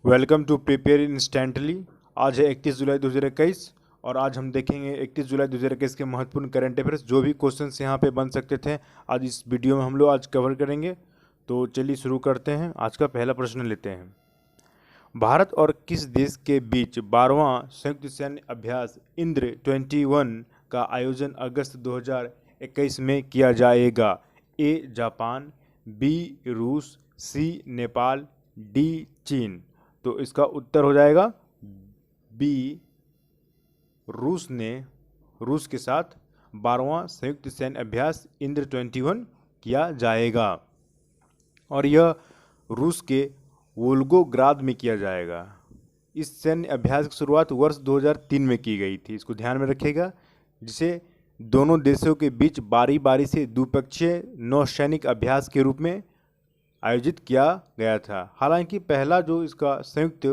Welcome to prepare instantly. आज है 31 जुलाई 2021 और आज हम देखेंगे 31 जुलाई 2021 के महत्वपूर्ण करंट अफेयर्स। जो भी क्वेश्चंस यहाँ पे बन सकते थे आज इस वीडियो में हम लोग आज कवर करेंगे। तो चलिए शुरू करते हैं। आज का पहला प्रश्न लेते हैं। भारत और किस देश के बीच 12वां संयुक्त सैन्य अभ्यास इंद्र 21 का आयोजन अगस्त 2021 में किया जाएगा? ए जापान, बी रूस, सी नेपाल, डी चीन। तो इसका उत्तर हो जाएगा बी, रूस के साथ 12वां संयुक्त सैन्य अभ्यास इंद्र 21 किया जाएगा और यह रूस के वोल्गोग्राद में किया जाएगा। इस सैन्य अभ्यास की शुरुआत वर्ष 2003 में की गई थी, इसको ध्यान में रखिएगा, जिसे दोनों देशों के बीच बारी बारी से द्विपक्षीय नौसैनिक अभ्यास के रूप में आयोजित किया गया था। हालांकि पहला जो इसका संयुक्त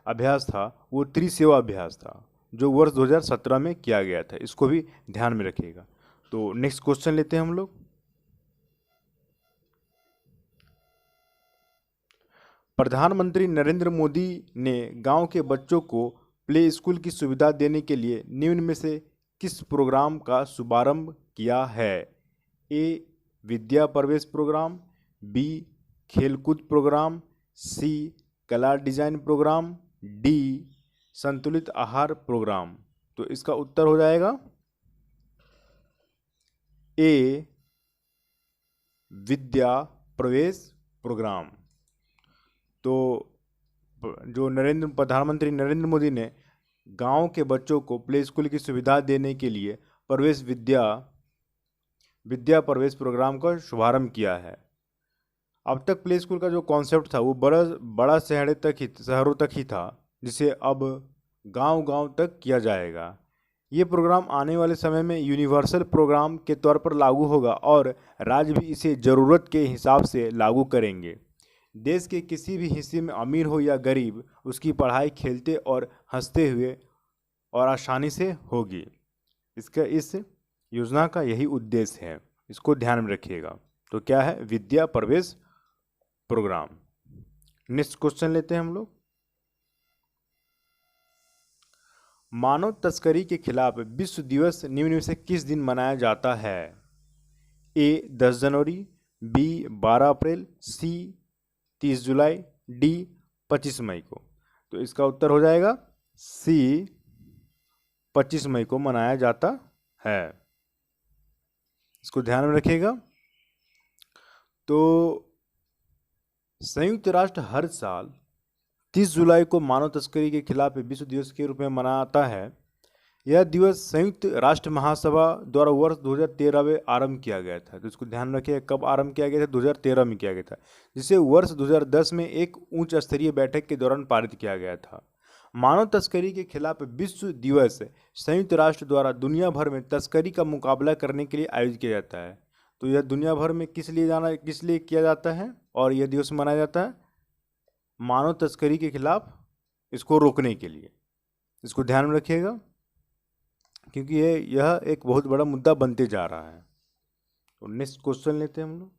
अभ्यास था वो त्रिसेवा अभ्यास था जो वर्ष 2017 में किया गया था। इसको भी ध्यान में रखिएगा। तो नेक्स्ट क्वेश्चन लेते हैं हम लोग। प्रधानमंत्री नरेंद्र मोदी ने गांव के बच्चों को प्ले स्कूल की सुविधा देने के लिए निम्न में से किस प्रोग्राम का शुभारंभ किया है? ए विद्या प्रवेश प्रोग्राम, बी खेलकूद प्रोग्राम, सी कला डिजाइन प्रोग्राम, डी संतुलित आहार प्रोग्राम। तो इसका उत्तर हो जाएगा ए विद्या प्रवेश प्रोग्राम। तो जो प्रधानमंत्री नरेंद्र मोदी ने गांव के बच्चों को प्ले स्कूल की सुविधा देने के लिए विद्या प्रवेश प्रोग्राम का शुभारंभ किया है। अब तक प्ले स्कूल का जो कॉन्सेप्ट था वो बड़ा शहरों तक ही था, जिसे अब गांव-गांव तक किया जाएगा। ये प्रोग्राम आने वाले समय में यूनिवर्सल प्रोग्राम के तौर पर लागू होगा और राज्य भी इसे ज़रूरत के हिसाब से लागू करेंगे। देश के किसी भी हिस्से में अमीर हो या गरीब, उसकी पढ़ाई खेलते और हंसते हुए और आसानी से होगी। इस योजना का यही उद्देश्य है, इसको ध्यान में रखिएगा। तो क्या है? विद्या प्रवेश प्रोग्राम। नेक्स्ट क्वेश्चन लेते हैं हम लोग। मानव तस्करी के खिलाफ विश्व दिवस निम्न में से किस दिन मनाया जाता है? A 10 January, B 12 April, C 30 July, D 25 मई को। तो इसका उत्तर हो जाएगा सी 25 मई को मनाया जाता है। इसको ध्यान में रखिएगा। तो संयुक्त राष्ट्र हर साल 30 जुलाई को मानव तस्करी के खिलाफ विश्व दिवस के रूप में मनाता है। यह दिवस संयुक्त राष्ट्र महासभा द्वारा वर्ष 2013 में आरंभ किया गया था। तो इसको ध्यान रखिए, कब आरंभ किया गया था? 2013 में किया गया था, जिसे वर्ष 2010 में एक उच्च स्तरीय बैठक के दौरान पारित किया गया था। मानव तस्करी के खिलाफ विश्व दिवस संयुक्त राष्ट्र द्वारा दुनिया भर में तस्करी का मुकाबला करने के लिए आयोजित किया जाता है। तो यह दुनिया भर में किस लिए किया जाता है और यह दिवस मनाया जाता है? मानव तस्करी के खिलाफ इसको रोकने के लिए। इसको ध्यान में रखिएगा, क्योंकि यह एक बहुत बड़ा मुद्दा बनते जा रहा है। तो नेक्स्ट क्वेश्चन लेते हैं हम लोग।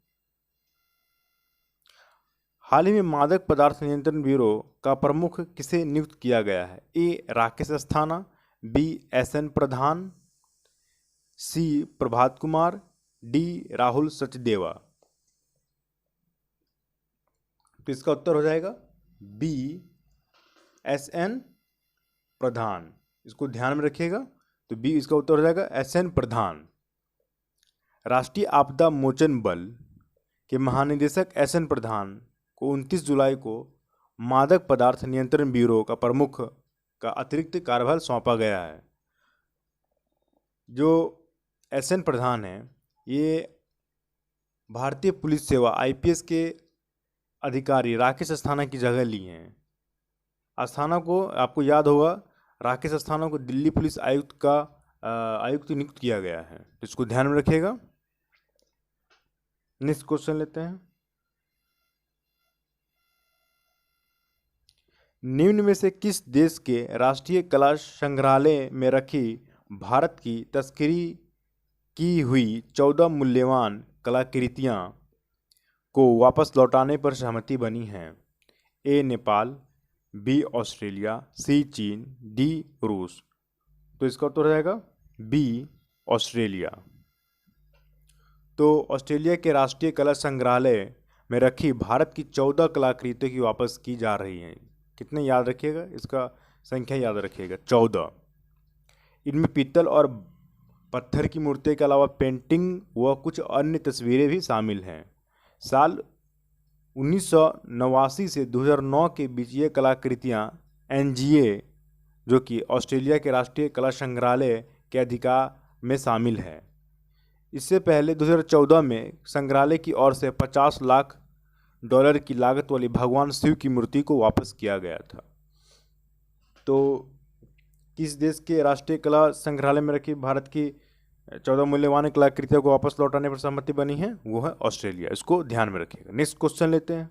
हाल ही में मादक पदार्थ नियंत्रण ब्यूरो का प्रमुख किसे नियुक्त किया गया है? ए राकेश अस्थाना, बी SN प्रधान, सी प्रभात कुमार, डी राहुल सचदेवा। तो इसका उत्तर हो जाएगा बी SN प्रधान। इसको ध्यान में रखिएगा। तो बी इसका उत्तर हो जाएगा SN प्रधान। राष्ट्रीय आपदा मोचन बल के महानिदेशक SN प्रधान को 29 जुलाई को मादक पदार्थ नियंत्रण ब्यूरो का प्रमुख का अतिरिक्त कार्यभार सौंपा गया है। जो SN प्रधान है, ये भारतीय पुलिस सेवा IPS के अधिकारी राकेश अस्थाना की जगह ली हैं। अस्थाना को आपको याद होगा, राकेश अस्थाना को दिल्ली पुलिस आयुक्त नियुक्त किया गया है। तो इसको ध्यान में रखिएगा। नेक्स्ट क्वेश्चन लेते हैं। निम्न में से किस देश के राष्ट्रीय कला संग्रहालय में रखी भारत की तस्करी की हुई 14 मूल्यवान कलाकृतियां को वापस लौटाने पर सहमति बनी है? ए नेपाल, बी ऑस्ट्रेलिया, सी चीन, डी रूस। तो इसका उत्तर हो जाएगा बी ऑस्ट्रेलिया। तो ऑस्ट्रेलिया के राष्ट्रीय कला संग्रहालय में रखी भारत की 14 कलाकृतियों की वापस की जा रही हैं। कितने याद रखिएगा, इसका संख्या याद रखिएगा 14। इनमें पीतल और पत्थर की मूर्तियों के अलावा पेंटिंग व कुछ अन्य तस्वीरें भी शामिल हैं। साल 1989 से 2009 के बीच ये कलाकृतियाँ एनजीए, जो कि ऑस्ट्रेलिया के राष्ट्रीय कला संग्रहालय के अधिकार में शामिल है। इससे पहले 2014 में संग्रहालय की ओर से $50 लाख की लागत वाली भगवान शिव की मूर्ति को वापस किया गया था। तो किस देश के राष्ट्रीय कला संग्रहालय में रखी भारत की 14 मूल्यवान कलाकृतियों को वापस लौटाने पर सहमति बनी है? वो है ऑस्ट्रेलिया। इसको ध्यान में रखिएगा। नेक्स्ट क्वेश्चन लेते हैं।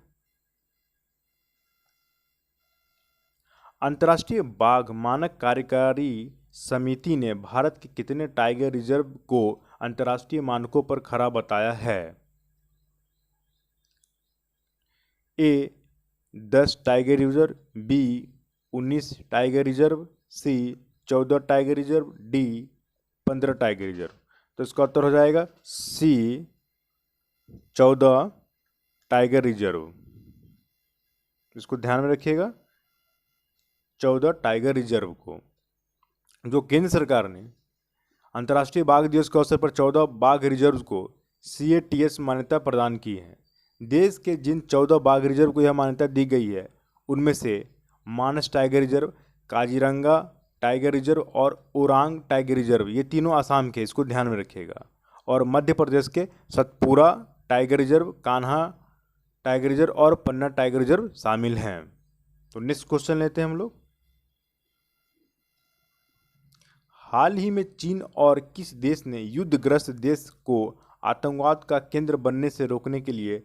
अंतर्राष्ट्रीय बाघ मानक कार्यकारी समिति ने भारत के कितने टाइगर रिजर्व को अंतर्राष्ट्रीय मानकों पर खरा बताया है? A 10 tiger reserve, B 19 tiger reserve, C 14 tiger reserve, D 15 tiger reserve. तो इसका उत्तर हो जाएगा सी 14 टाइगर रिजर्व। इसको ध्यान में रखिएगा, 14 टाइगर रिजर्व को, जो केंद्र सरकार ने अंतर्राष्ट्रीय बाघ दिवस के अवसर पर 14 बाघ रिजर्व को CATS मान्यता प्रदान की है। देश के जिन 14 बाघ रिजर्व को यह मान्यता दी गई है उनमें से Manas tiger reserve, Kaziranga tiger reserve और ओरांग टाइगर रिजर्व, ये तीनों आसाम के, इसको ध्यान में रखिएगा। और मध्य प्रदेश के Satpura tiger reserve, Kanha tiger reserve और पन्ना टाइगर रिजर्व शामिल हैं। तो नेक्स्ट क्वेश्चन लेते हैं हम लोग। हाल ही में चीन और किस देश ने युद्धग्रस्त देश को आतंकवाद का केंद्र बनने से रोकने के लिए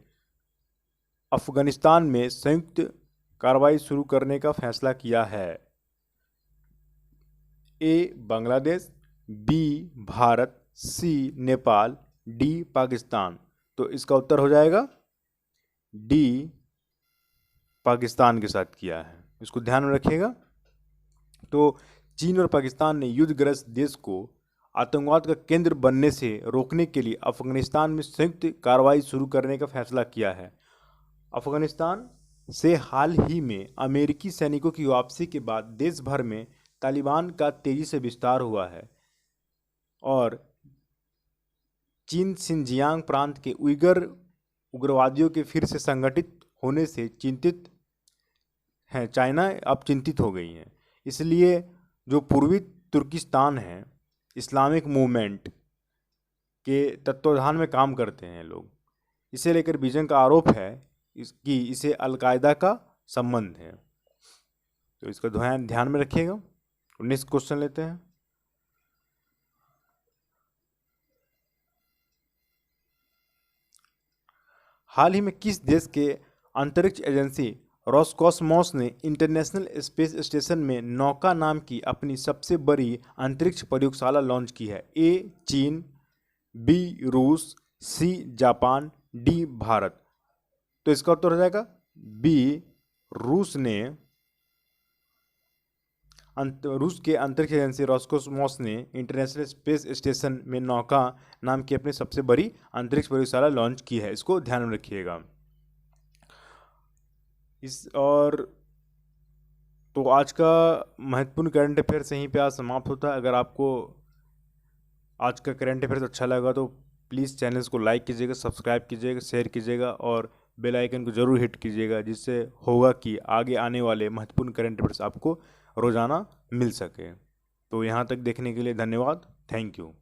अफगानिस्तान में संयुक्त कार्रवाई शुरू करने का फैसला किया है? ए बांग्लादेश, बी भारत, सी नेपाल, डी पाकिस्तान। तो इसका उत्तर हो जाएगा डी पाकिस्तान के साथ किया है। इसको ध्यान में रखिएगा। तो चीन और पाकिस्तान ने युद्धग्रस्त देश को आतंकवाद का केंद्र बनने से रोकने के लिए अफगानिस्तान में संयुक्त कार्रवाई शुरू करने का फैसला किया है। अफगानिस्तान से हाल ही में अमेरिकी सैनिकों की वापसी के बाद देश भर में तालिबान का तेजी से विस्तार हुआ है और चीन सिंजियांग प्रांत के उइगर उग्रवादियों के फिर से संगठित होने से चिंतित है। चाइना अब चिंतित हो गई है। इसलिए जो पूर्वी तुर्किस्तान है, इस्लामिक मूवमेंट के तत्वावधान में काम करते हैं लोग, इसे लेकर बीजिंग का आरोप है कि इसे अलकायदा का संबंध है। तो इसका ध्यान में रखिएगा। नेक्स्ट क्वेश्चन लेते हैं। हाल ही में किस देश के अंतरिक्ष एजेंसी रोसकॉसमॉस ने इंटरनेशनल स्पेस स्टेशन में नौका नाम की अपनी सबसे बड़ी अंतरिक्ष प्रयोगशाला लॉन्च की है? ए चीन, बी रूस, सी जापान, डी भारत। तो इसका उत्तर हो जाएगा बी रूस के अंतरिक्ष एजेंसी रोसकॉसमॉस ने इंटरनेशनल स्पेस स्टेशन में नौका नाम की अपनी सबसे बड़ी अंतरिक्ष प्रयोगशाला लॉन्च की है। इसको ध्यान में रखिएगा। तो आज का महत्वपूर्ण करंट अफेयर्स यहीं पे आज समाप्त होता है। अगर आपको आज का करंट अफेयर्स अच्छा लगा तो प्लीज़ चैनल्स को लाइक कीजिएगा, सब्सक्राइब कीजिएगा, शेयर कीजिएगा और बेल आइकन को ज़रूर हिट कीजिएगा, जिससे होगा कि आगे आने वाले महत्वपूर्ण करंट अफेयर्स आपको रोज़ाना मिल सके। तो यहाँ तक देखने के लिए धन्यवाद। Thank you.